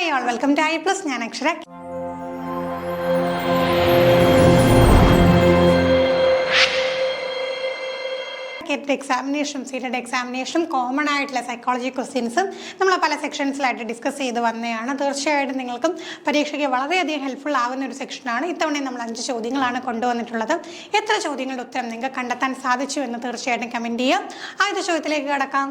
Hi all, welcome to I+. ഞാൻ അക്ഷര. എക്സാമിനേഷനും CTET എക്സാമിനേഷനും കോമൺ ആയിട്ടുള്ള സൈക്കോളജി ക്വസ്റ്റ്യൻസും നമ്മൾ പല സെക്ഷൻസിലായിട്ട് ഡിസ്കസ് ചെയ്ത് വന്നതാണ്. തീർച്ചയായിട്ടും നിങ്ങൾക്കും പരീക്ഷയ്ക്ക് വളരെയധികം ഹെൽപ്ഫുൾ ആവുന്ന ഒരു സെക്ഷനാണ്. ഇത്തവണ നമ്മൾ 5 ചോദ്യങ്ങളാണ് കൊണ്ടുവന്നിട്ടുള്ളത്. എത്ര ചോദ്യങ്ങളുടെ ഉത്തരം നിങ്ങൾക്ക് കണ്ടെത്താൻ സാധിച്ചു എന്ന് തീർച്ചയായിട്ടും കമൻറ്റ് ചെയ്യാം. ആദ്യത്തെ ചോദ്യത്തിലേക്ക് കടക്കാം.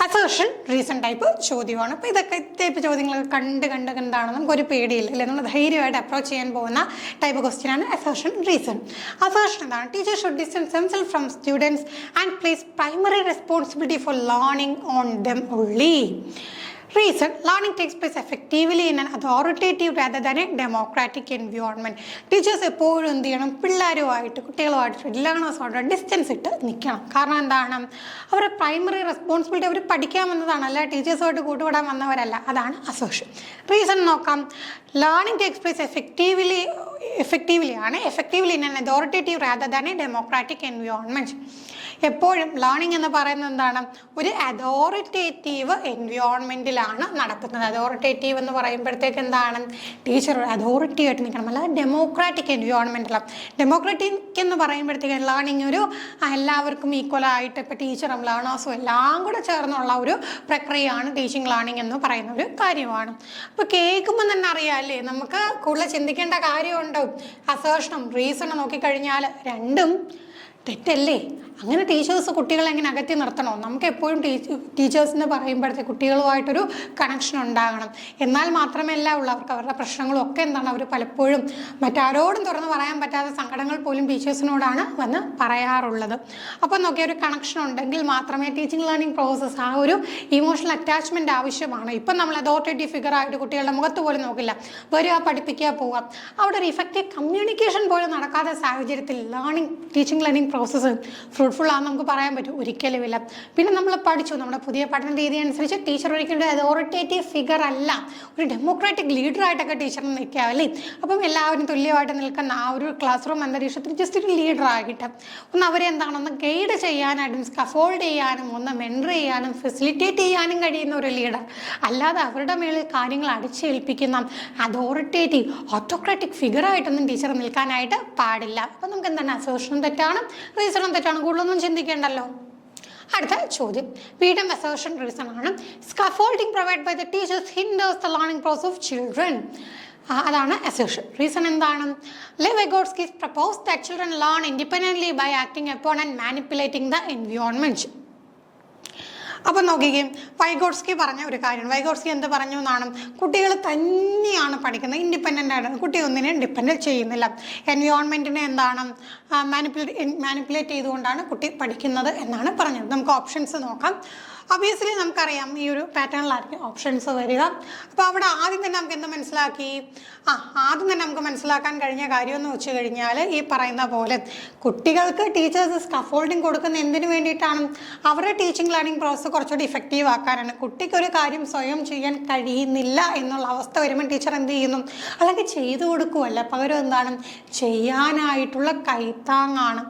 അസേർഷൻ റീസൺ ടൈപ്പ് ചോദ്യമാണ്. അപ്പോൾ ഇതൊക്കെ ടൈപ്പ് ചോദ്യങ്ങളൊക്കെ കണ്ട് എന്താണ് നമുക്കൊരു പേടിയില്ല അല്ലേ, നമ്മൾ ധൈര്യമായിട്ട് അപ്രോച്ച് ചെയ്യാൻ പോകുന്ന ടൈപ്പ് ക്വസ്റ്റ്യനാണ് അസേർഷൻ റീസൺ. അസേർഷൻ എന്താണ്? Teacher should distance themselves from students and place primary responsibility for learning on them only. Reason: learning takes place effectively in an authoritative rather than a democratic environment. Teachers എപ്പോഴും എന്ത് ചെയ്യണം? പിള്ളേരുമായിട്ട് കുട്ടികളുമായിട്ട് ലേണേഴ്സുമായിട്ട് distance ഇട്ട് നിൽക്കണം. കാരണം എന്താണ്? അവരുടെ primary responsibility അവർ പഠിക്കാൻ വന്നതാണ്, അല്ല ടീച്ചേഴ്സുമായിട്ട് കൂട്ടുകൂടാൻ വന്നവരല്ല. അതാണ് അസേർഷൻ. റീസൺ നോക്കാം. Learning takes place effectively in an authoritative rather than A democratic environment. എപ്പോഴും ലേണിംഗ് എന്ന് പറയുന്നത് എന്താണ്? ഒരു അതോറിറ്റേറ്റീവ് എൻവയോൺമെൻറ്റിലാണ് നടക്കുന്നത്. അതോറിറ്റേറ്റീവ് എന്ന് പറയുമ്പോഴത്തേക്ക് എന്താണ്? ടീച്ചർ ഒരു അതോറിറ്റി ആയിട്ട് നിൽക്കണം, അല്ലാതെ ഡെമോക്രാറ്റിക് എൻവയോൺമെൻറ്റിലാണ്. ഡെമോക്രാറ്റിക് എന്ന് പറയുമ്പോഴത്തേക്ക് ലേണിംഗ് ഒരു എല്ലാവർക്കും ഈക്വലായിട്ട് ഇപ്പോൾ ടീച്ചറും ലേണേഴ്സും എല്ലാം കൂടെ ചേർന്നുള്ള ഒരു പ്രക്രിയയാണ് ടീച്ചിങ് ലേണിംഗ് എന്ന് പറയുന്ന ഒരു കാര്യമാണ്. അപ്പോൾ കേൾക്കുമ്പോൾ തന്നെ അറിയാമല്ലേ, നമുക്ക് കൂടുതൽ ചിന്തിക്കേണ്ട കാര്യമുണ്ടോ? അസേർഷനും റീസണും നോക്കിക്കഴിഞ്ഞാൽ രണ്ടും തെറ്റല്ലേ? അങ്ങനെ ടീച്ചേഴ്സ് കുട്ടികളെ എങ്ങനെ അകറ്റി നിർത്തണോ? നമുക്ക് എപ്പോഴും ടീച്ചേഴ്സിന് പറയുമ്പോഴത്തെ കുട്ടികളുമായിട്ടൊരു കണക്ഷൻ ഉണ്ടാകണം. എന്നാൽ മാത്രമല്ല അവർക്ക് അവരുടെ പ്രശ്നങ്ങളും ഒക്കെ എന്താണ് അവർ പലപ്പോഴും മറ്റാരോടും തുറന്ന് പറയാൻ പറ്റാത്ത സങ്കടങ്ങൾ പോലും ടീച്ചേഴ്സിനോടാണ് വന്ന് പറയാറുള്ളത്. അപ്പോൾ നോക്കിയ ഒരു കണക്ഷൻ ഉണ്ടെങ്കിൽ മാത്രമേ ടീച്ചിങ് ലേണിംഗ് പ്രോസസ്സ് ആ ഒരു ഇമോഷണൽ അറ്റാച്ച്മെൻറ്റ് ആവശ്യമാണ്. ഇപ്പം നമ്മൾ അതോറിറ്റേറ്റീവ് ഫിഗർ ആയിട്ട് കുട്ടികളുടെ മുഖത്ത് പോലും നോക്കില്ല, വരിക പഠിപ്പിക്കുക പോവുക. അവിടെ ഒരു ഇഫക്റ്റീവ് കമ്മ്യൂണിക്കേഷൻ പോലും നടക്കാത്ത സാഹചര്യത്തിൽ ടീച്ചിങ് ലേണിംഗ് പ്രോസസ്സ് ഫ്രൂട്ട്ഫുൾ ആണെന്ന് നമുക്ക് പറയാൻ പറ്റും? ഒരിക്കലുമില്ല. പിന്നെ നമ്മൾ പഠിച്ചു, നമ്മുടെ പുതിയ പഠന രീതി അനുസരിച്ച് ടീച്ചർ ഒരിക്കലും അതോറിറ്റേറ്റീവ് ഫിഗർ അല്ല, ഒരു ഡെമോക്രാറ്റിക് ലീഡറായിട്ടൊക്കെ ടീച്ചറിന് നിൽക്കുക അല്ലേ. അപ്പം എല്ലാവരും തുല്യമായിട്ട് നിൽക്കുന്ന ആ ഒരു ക്ലാസ് റൂം അന്തരീക്ഷത്തിൽ ജസ്റ്റ് ഒരു ലീഡറായിട്ട് ഒന്ന് അവരെ ഒന്ന് ഗൈഡ് ചെയ്യാനായിട്ടും സ്കഫോൾഡ് ചെയ്യാനും ഒന്ന് മെൻറ്റർ ചെയ്യാനും ഫെസിലിറ്റേറ്റ് ചെയ്യാനും കഴിയുന്ന ഒരു ലീഡർ, അല്ലാതെ അവരുടെ മേളിൽ കാര്യങ്ങൾ അടിച്ചേൽപ്പിക്കുന്ന അതോറിറ്റേറ്റീവ് ഓട്ടോക്രാറ്റിക് ഫിഗറായിട്ടൊന്നും ടീച്ചർ നിൽക്കാനായിട്ട് പാടില്ല. അപ്പം നമുക്ക് എന്താണ്? അസേർഷനും തെറ്റാണ്, റീസണും തെറ്റാണ്, കൂടുതലൊന്നും ചിന്തിക്കേണ്ടല്ലോ. അടുത്ത ചോദ്യം വീണ്ടും അസേർഷൻ റീസൺ ആണ്. Scaffolding provide by the teachers hinders the learning process of children. അതാണ് അസേർഷൻ. റീസൺ എന്താണ്? Vygotsky proposed that children learn independently by acting upon and manipulating the environment. അപ്പം നോക്കുകയും വൈഗോട്സ്കി പറഞ്ഞ ഒരു കാര്യമാണ്. വൈഗോട്സ്കി എന്ത് പറഞ്ഞു എന്നാണ്? കുട്ടികൾ തന്നെയാണ് പഠിക്കുന്നത്, ഇൻഡിപെൻഡൻ്റ് ആയിട്ടാണ്. കുട്ടി ഒന്നിനെയും ഡിപ്പെൻഡ് ചെയ്യുന്നില്ല. എൻവയോൺമെൻറ്റിനെ എന്താണ് മാനിപ്പുലേറ്റ് ചെയ്തുകൊണ്ടാണ് കുട്ടി പഠിക്കുന്നത് എന്നാണ് പറഞ്ഞത്. നമുക്ക് ഓപ്ഷൻസ് നോക്കാം. ഒബിയസ്ലി നമുക്കറിയാം ഈ ഒരു പാറ്റേണിലായിരിക്കും ഓപ്ഷൻസ് വരിക. അപ്പോൾ അവിടെ ആദ്യം തന്നെ നമുക്ക് എന്ത് മനസ്സിലാക്കി? ആദ്യം തന്നെ നമുക്ക് മനസ്സിലാക്കാൻ കഴിഞ്ഞ കാര്യമെന്ന് വെച്ച് കഴിഞ്ഞാൽ ഈ പറയുന്ന പോലെ കുട്ടികൾക്ക് ടീച്ചേഴ്സ് സ്കഫോൾഡിങ് കൊടുക്കുന്ന എന്തിനു വേണ്ടിയിട്ടാണ്? അവരുടെ ടീച്ചിങ് ലേണിംഗ് പ്രോസസ്സ് കുറച്ചുകൂടി ഇഫക്റ്റീവ് ആക്കാനാണ്. കുട്ടിക്കൊരു കാര്യം സ്വയം ചെയ്യാൻ കഴിയുന്നില്ല എന്നുള്ള അവസ്ഥ വരുമ്പോൾ ടീച്ചർ എന്ത് ചെയ്യുന്നു? അല്ലെങ്കിൽ ചെയ്തു കൊടുക്കുമല്ല, പകരം എന്താണ് ചെയ്യാനായിട്ടുള്ള കൈത്താങ്ങാണ്,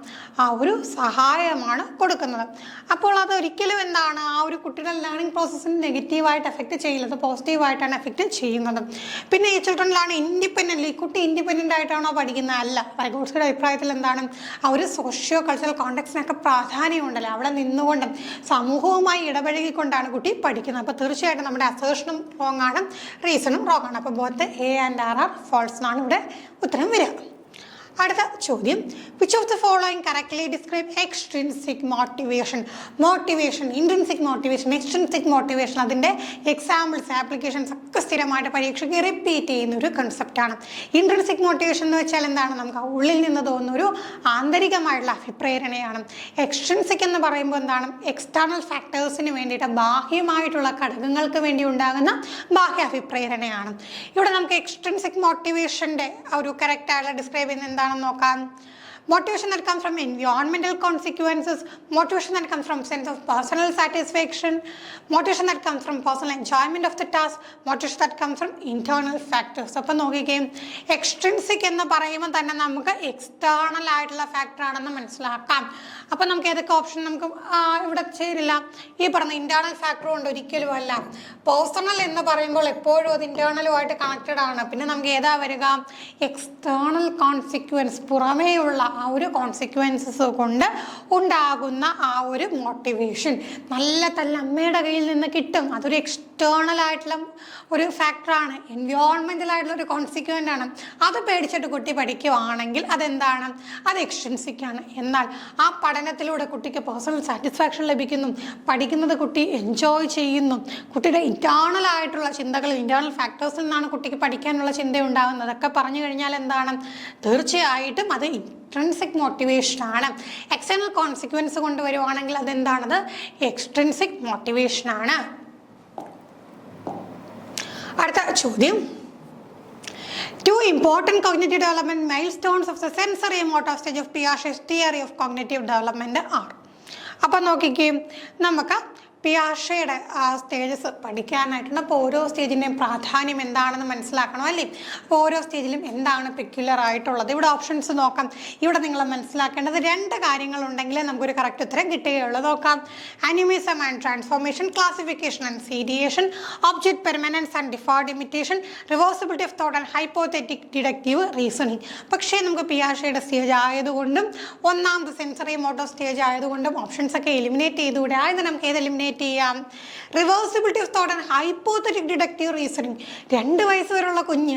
ആ ഒരു സഹായമാണ് കൊടുക്കുന്നത്. അപ്പോൾ അതൊരിക്കലും എന്താണ് ആ ഒരു കുട്ടിയുടെ ലേണിംഗ് പ്രോസസ്സിന് നെഗറ്റീവായിട്ട് എഫക്റ്റ് ചെയ്യില്ല, അത് പോസിറ്റീവായിട്ടാണ് എഫക്റ്റ് ചെയ്യുന്നത്. പിന്നെ ഈ ചിൽഡ്രൻ ലേണിംഗ് ഇൻഡിപെൻഡൻ്റ്ലി, കുട്ടി ഇൻഡിപെൻഡൻ്റ് ആയിട്ടാണോ പഠിക്കുന്നത്? അല്ല. വൈഗോട്സ്കിയുടെ അഭിപ്രായത്തിൽ എന്താണ്? ആ ഒരു സോഷ്യോ കൾച്ചറൽ കോണ്ടെക്സ്റ്റിനൊക്കെ പ്രാധാന്യമുണ്ടല്ലോ, അവിടെ നിന്നുകൊണ്ട് സമൂഹവുമായി ഇടപഴകിക്കൊണ്ടാണ് കുട്ടി പഠിക്കുന്നത്. അപ്പോൾ തീർച്ചയായിട്ടും നമ്മുടെ അസേർഷനും റോങ് ആണ്, റീസണും റോങ് ആണ്. അപ്പോൾ both A and R are false എന്നാണ് ഇവിടെ ഉത്തരം വരിക. അടുത്ത ചോദ്യം which of the following correctly describe extrinsic motivation. Intrinsic motivation, extrinsic motivation, അതിൻ്റെ എക്സാമ്പിൾസ് ആപ്ലിക്കേഷൻസ് ഒക്കെ സ്ഥിരമായിട്ട് പരീക്ഷയ്ക്ക് റിപ്പീറ്റ് ചെയ്യുന്ന ഒരു കൺസെപ്റ്റാണ്. ഇൻട്രിൻസിക് മോട്ടിവേഷൻ എന്ന് വെച്ചാൽ എന്താണ്? നമുക്ക് ഉള്ളിൽ നിന്ന് തോന്നുന്ന ഒരു ആന്തരികമായിട്ടുള്ള അഭിപ്രേരണയാണ്. എക്സ്ട്രിൻസിക് എന്ന് പറയുമ്പോൾ എന്താണ്? എക്സ്റ്റേണൽ ഫാക്ടേഴ്സിന് വേണ്ടിയിട്ട്, ബാഹ്യമായിട്ടുള്ള ഘടകങ്ങൾക്ക് വേണ്ടി ഉണ്ടാകുന്ന ബാഹ്യ അഭിപ്രേരണയാണ്. ഇവിടെ നമുക്ക് എക്സ്ട്രിൻസിക് മോട്ടിവേഷൻ്റെ ഒരു കറക്റ്റായിട്ടുള്ള ഡിസ്ക്രൈബ് ചെയ്യുന്ന എന്താണെന്ന് നോക്കാം. motivation that comes from environmental consequences, motivation that comes from sense of personal satisfaction, motivation that comes from personal enjoyment of the task, motivation that comes from internal factors. അപ്പോൾ നോക്കിക്കേ, extrinsic എന്ന് പറയുമ്പോൾ തന്നെ നമുക്ക് external ആയിട്ടുള്ള factor ആണെന്ന് മനസ്സിലാക്കാം. അപ്പോൾ നമുക്ക് ഏതൊക്കെ ഓപ്ഷൻ നമുക്ക് ഇവിടെ ചേരില്ല? ഈ പറഞ്ഞ ഇന്റേണൽ ഫാക്ടർ കൊണ്ട് ഒരിക്കലും അല്ല. പേഴ്സണൽ എന്ന് പറയുമ്പോൾ എപ്പോഴും അത് ഇന്റേണലുമായിട്ട് കണക്റ്റഡ് ആണ്. പിന്നെ നമുക്ക് ഏതാ വരിക? എക്സ്റ്റേണൽ കോൺസിക്വൻസ്, പുറമേയുള്ള ആ ഒരു കോൺസിക്വൻസസ് കൊണ്ട് ഉണ്ടാകുന്ന ആ ഒരു മോട്ടിവേഷൻ. നല്ല അമ്മയുടെ കയ്യിൽ നിന്ന് കിട്ടും, അതൊരു എക്സ്റ്റേണൽ ആയിട്ടുള്ള ഒരു ഫാക്ടറാണ്, എൻവയോൺമെന്റൽ ആയിട്ടുള്ള ഒരു കോൺസിക്വൻ്റ് ആണ്. അത് പേടിച്ചിട്ട് കുട്ടി പഠിക്കുവാണെങ്കിൽ അതെന്താണ്? അത് എക്സ്ട്രിൻസിക് ആണ്. എന്നാൽ ആ പഠനത്തിലൂടെ കുട്ടിക്ക് പേഴ്സണൽ സാറ്റിസ്ഫാക്ഷൻ ലഭിക്കുന്നു, പഠിക്കുന്നത് കുട്ടി എൻജോയ് ചെയ്യുന്നു, കുട്ടിയുടെ ഇന്റേണൽ ആയിട്ടുള്ള ചിന്തകൾ, ഇന്റേണൽ ഫാക്ടേഴ്സിൽ നിന്നാണ് കുട്ടിക്ക് പഠിക്കാനുള്ള ചിന്ത ഉണ്ടാകുന്നത്. അതൊക്കെ പറഞ്ഞു കഴിഞ്ഞാൽ എന്താണ്? തീർച്ചയായിട്ടും അത് ഇൻട്രിൻസിക് മോട്ടിവേഷൻ ആണ്. എക്സ്റ്റേണൽ കോൺസിക്വൻസ് കൊണ്ടുവരുവാണെങ്കിൽ അതെന്താണത്? എക്സ്ട്രിൻസിക് മോട്ടിവേഷൻ ആണ്. അടുത്ത ചോദ്യം, two important cognitive development milestones of the sensory and motor stage of Piaget's theory of cognitive development are. അപ്പോൾ നോക്കിക്കേ, നമുക്ക് പിയാഷയുടെ ആ സ്റ്റേജസ് പഠിക്കാനായിട്ടുണ്ട്. അപ്പോൾ ഓരോ സ്റ്റേജിൻ്റെയും പ്രാധാന്യം എന്താണെന്ന് മനസ്സിലാക്കണം അല്ലേ? അപ്പോൾ ഓരോ സ്റ്റേജിലും എന്താണ് പെക്യുലർ ആയിട്ടുള്ളത്? ഇവിടെ ഓപ്ഷൻസ് നോക്കാം. ഇവിടെ നിങ്ങൾ മനസ്സിലാക്കേണ്ടത് 2 കാര്യങ്ങളുണ്ടെങ്കിലേ നമുക്കൊരു കറക്റ്റ് ഉത്തരം കിട്ടുകയുള്ളൂ. നോക്കാം. Animism and transformation, classification and seriation, object permanence and deferred imitation, reversibility of thought and hypothetic deductive reasoning. പക്ഷേ നമുക്ക് പിയാഷയുടെ സ്റ്റേജ് ആയതുകൊണ്ടും ഒന്നാമത് സെൻസറി മോട്ടോർ സ്റ്റേജ് ആയതുകൊണ്ടും ഓപ്ഷൻസ് ഒക്കെ എലിമിനേറ്റ് ചെയ്തുകൂടെ? ആയത് നമുക്ക് ഏത് എലിമിനേറ്റ് ചെയ്യാം? Reversibility of thought and hypothetic deductive reasoning. 2 വയസ്സ് വരെയുള്ള കുഞ്ഞ്,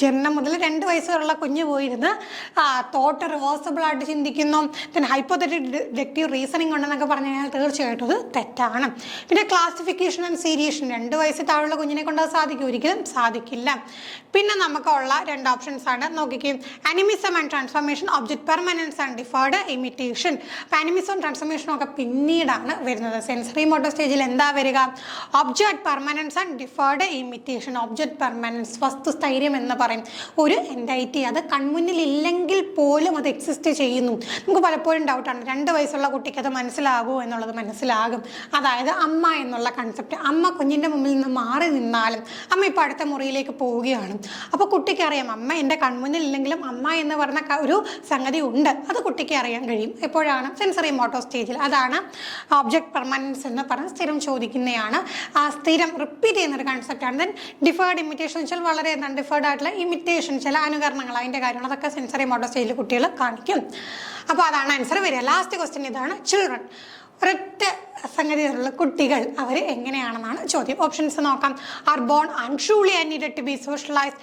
ജന്മം മുതൽ 2 വയസ്സ് വരെയുള്ള കുഞ്ഞ് പോയിരുന്ന് തോട്ട് റിവേഴ്സിബിൾ ആയിട്ട് ചിന്തിക്കുന്നു, പിന്നെ ഹൈപ്പോതെറ്റിക് ഡിഡക്റ്റീവ് റീസണിങ് ഉണ്ടെന്നൊക്കെ പറഞ്ഞു കഴിഞ്ഞാൽ തീർച്ചയായിട്ടും അത് തെറ്റാണ്. പിന്നെ ക്ലാസിഫിക്കേഷൻ ആൻഡ് സീരിയേഷൻ, 2 വയസ്സിൽ താഴെയുള്ള കുഞ്ഞിനെ കൊണ്ട് അത് സാധിക്കും? ഒരിക്കലും സാധിക്കില്ല. പിന്നെ നമുക്കുള്ള 2 ഓപ്ഷൻസ് ആണ്. നോക്കിക്കും, animism and transformation, object permanence and deferred imitation. അപ്പോൾ അനിമിസവും ട്രാൻസ്ഫോർമേഷനും ഒക്കെ പിന്നീടാണ് വരുന്നത്. സെൻസറി മോട്ടോർ സ്റ്റേജിൽ എന്താ വരിക? Object permanence and deferred imitation. Object permanence, വസ്തുസ്ഥൈര്യം എന്ന് പറയും. ഒരു എൻറ്റൈറ്റി അത് കൺമുന്നിൽ ഇല്ലെങ്കിൽ പോലും അത് എക്സിസ്റ്റ് ചെയ്യുന്നു. നമുക്ക് പലപ്പോഴും ഡൗട്ടാണ്, 2 വയസ്സുള്ള കുട്ടിക്ക് അത് മനസ്സിലാകുമോ എന്നുള്ളത്. മനസ്സിലാകും. അതായത് അമ്മ എന്നുള്ള കൺസെപ്റ്റ്. അമ്മ കുഞ്ഞിൻ്റെ മുമ്പിൽ നിന്ന് മാറി നിന്നാലും അമ്മ ഇപ്പോൾ അടുത്ത മുറിയിലേക്ക് പോവുകയാണ്. അപ്പോൾ കുട്ടിക്ക് അറിയാം, അമ്മ എൻ്റെ കൺമുന്നിൽ ഇല്ലെങ്കിലും അമ്മ എന്ന് പറഞ്ഞ ഒരു സംഗതി ഉണ്ട്. അത് കുട്ടിക്ക് അറിയാൻ കഴിയും. എപ്പോഴാണ്? സെൻസറി മോട്ടോർ സ്റ്റേജിൽ. അതാണ് ഒബ്ജക്റ്റ് പെർമനൻസ് എന്ന് പറഞ്ഞ് സ്ഥിരം ചോദിക്കുന്നതാണ്. സ്ഥിരം റിപ്പീറ്റ് ചെയ്യുന്നൊരു കൺസെപ്റ്റാണ്. ദെൻ ഡിഫേർഡ് ഇമിറ്റേഷൻ വെച്ചാൽ വളരെ എന്താണ് ഡിഫേർഡ് ആയിട്ടുള്ള ഇമിറ്റേഷൻ, ചില അനുകരണങ്ങൾ, അതിൻ്റെ കാര്യങ്ങൾ, അതൊക്കെ സെൻസറി മോട്ടോർ സ്റ്റേജിൽ കുട്ടികൾ കാണിക്കും. അപ്പോൾ അതാണ് ആൻസർ വരിക. ലാസ്റ്റ് ക്വസ്റ്റ്യൻ ഇതാണ്, ചിൽഡ്രൻ. ഒരൊറ്റ സംഗതിയിലുള്ള കുട്ടികൾ അവർ എങ്ങനെയാണെന്നാണ് ചോദ്യം. ഓപ്ഷൻസ് നോക്കാം. Are born unruly and needed to be socialised,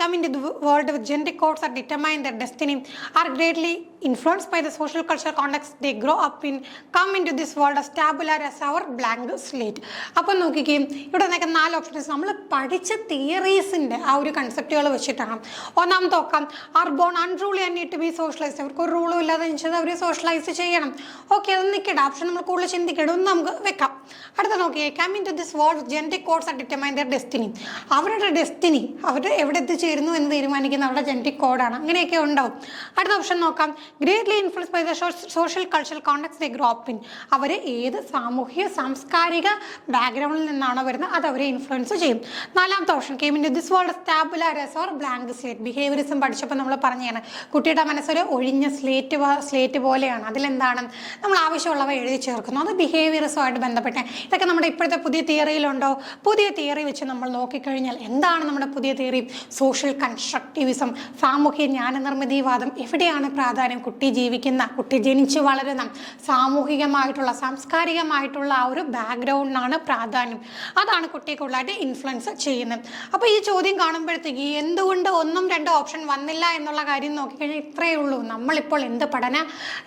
come in to the world with genetic codes are determine their destiny, are greatly influenced by the social cultural context they grow up in, come into this world as tabular as our blank slate. അപ്പോൾ നോക്കിക്കുകയും ഇവിടെ നിന്നൊക്കെ 4 options നമ്മൾ പഠിച്ച തിയറീസിൻ്റെ ആ ഒരു കൺസെപ്റ്റുകൾ വെച്ചിട്ടാണ്. ഒന്നാമത്തെ നോക്കാം, are born unruly and need to be socialised. അവർക്ക് ഒരു റൂളും ഇല്ലാതെ വെച്ചാൽ അവർ സോഷ്യലൈസ് ചെയ്യണം. ഓക്കെ, അത് നിൽക്കട്ടെ, ഓപ്ഷൻ നമ്മൾ കൂടുതൽ ചിന്തിക്കണം, ഒന്ന് നമുക്ക് വെക്കാം. അടുത്ത നോക്കിയേ, come in to this world genetic codes are determine their destiny. അവരുടെ ഡെസ്റ്റിനി, അവർ എവിടെ എത്തിച്ചേരുന്നു എന്ന് തീരുമാനിക്കുന്ന അവരുടെ ജെനറ്റിക് കോഡാണ്. അങ്ങനെയൊക്കെ ഉണ്ടാവും. അടുത്ത ഓപ്ഷൻ നോക്കാം, greatly influenced by the social cultural context they grow up in. അവർ ഏത് സാമൂഹിക സാംസ്കാരിക ബാക്ക്ഗ്രൗണ്ടിൽ നിന്നാണോ വരുന്നത് അത് അവരെ ഇൻഫ്ലുവൻസ് ചെയ്യും. 4ാമത്തെ option, came in to this world tabula rasa or blank slate. Behaviourism പഠിച്ചപ്പോൾ നമ്മൾ പറഞ്ഞതാണ്, കുട്ടിയുടെ മനസ്സൊരു ഒഴിഞ്ഞ സ്ലേറ്റ് പോലെയാണ്. അതിലെന്താണ് നമ്മൾ ആവശ്യമുള്ളവ എഴുതി ചേർക്കുന്നു. അത് ബിഹേവിയറിസമായിട്ട് ബന്ധപ്പെട്ട്. ഇതൊക്കെ നമ്മുടെ ഇപ്പോഴത്തെ പുതിയ തിയറിയിലുണ്ടോ? പുതിയ തിയറി വെച്ച് നമ്മൾ നോക്കിക്കഴിഞ്ഞാൽ എന്താണ് നമ്മുടെ പുതിയ തിയറി? സോഷ്യൽ കൺസ്ട്രക്റ്റിവിസം, സാമൂഹ്യ ജ്ഞാനനിർമ്മിതിവാദം. എവിടെയാണ് പ്രാധാന്യം? കുട്ടി ജീവിക്കുന്ന, കുട്ടി ജനിച്ചു വളരുന്ന സാമൂഹികമായിട്ടുള്ള സാംസ്കാരികമായിട്ടുള്ള ആ ഒരു ബാക്ക്ഗ്രൗണ്ടിനാണ് പ്രാധാന്യം. അതാണ് കുട്ടിയെ കൂടുതലായിട്ട് ഇൻഫ്ലുവൻസ് ചെയ്യുന്നത്. അപ്പോൾ ഈ ചോദ്യം കാണുമ്പോഴത്തേക്ക് എന്തുകൊണ്ട് 1ഉം 2ഉം ഓപ്ഷൻ വന്നില്ല എന്നുള്ള കാര്യം നോക്കിക്കഴിഞ്ഞാൽ ഇത്രയേ ഉള്ളൂ. നമ്മളിപ്പോൾ എന്ത് പഠന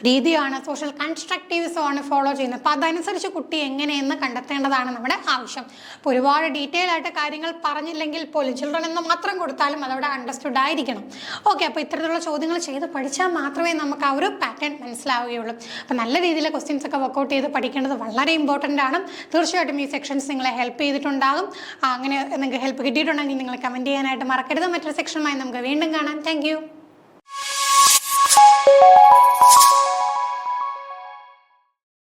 രീതിയാണ്? സോഷ്യൽ കൺസ്ട്രക്റ്റിവിസം ആണ് ഫോളോ ചെയ്യുന്നത്. അപ്പോൾ അതനുസരിച്ച് കുട്ടി എങ്ങനെയെന്ന് കണ്ടെത്തേണ്ടതാണ് നമ്മുടെ ആവശ്യം. അപ്പോൾ ഒരുപാട് ഡീറ്റെയിൽ ആയിട്ട് കാര്യങ്ങൾ പറഞ്ഞില്ലെങ്കിൽ പോലും ചിൽഡ്രൻ എന്ന് മാത്രം കൊടുത്താലും അതവിടെ അണ്ടർസ്റ്റുഡ് ആയിരിക്കണം. ഓക്കെ, അപ്പോൾ ഇത്തരത്തിലുള്ള ചോദ്യങ്ങൾ ചെയ്ത് പഠിച്ചാൽ മാത്രമേ നമുക്ക് ആ ഒരു പാറ്റേൺ മനസ്സിലാവുകയുള്ളൂ. അപ്പോൾ നല്ല രീതിയിൽ ക്വസ്റ്റ്യൻസ് ഒക്കെ വർക്കൗട്ട് ചെയ്ത് പഠിക്കേണ്ടത് വളരെ ഇമ്പോർട്ടൻ്റ് ആണ്. തീർച്ചയായിട്ടും ഈ സെക്ഷൻസ് നിങ്ങളെ ഹെൽപ്പ് ചെയ്തിട്ടുണ്ടാകും. അങ്ങനെ നിങ്ങൾക്ക് ഹെൽപ്പ് കിട്ടിയിട്ടുണ്ടെങ്കിൽ നിങ്ങൾ കമൻറ്റ് ചെയ്യാനായിട്ട് മറക്കരുത്. മറ്റൊരു സെക്ഷനുമായി നമുക്ക് വീണ്ടും കാണാം. Thank you. താങ്ക്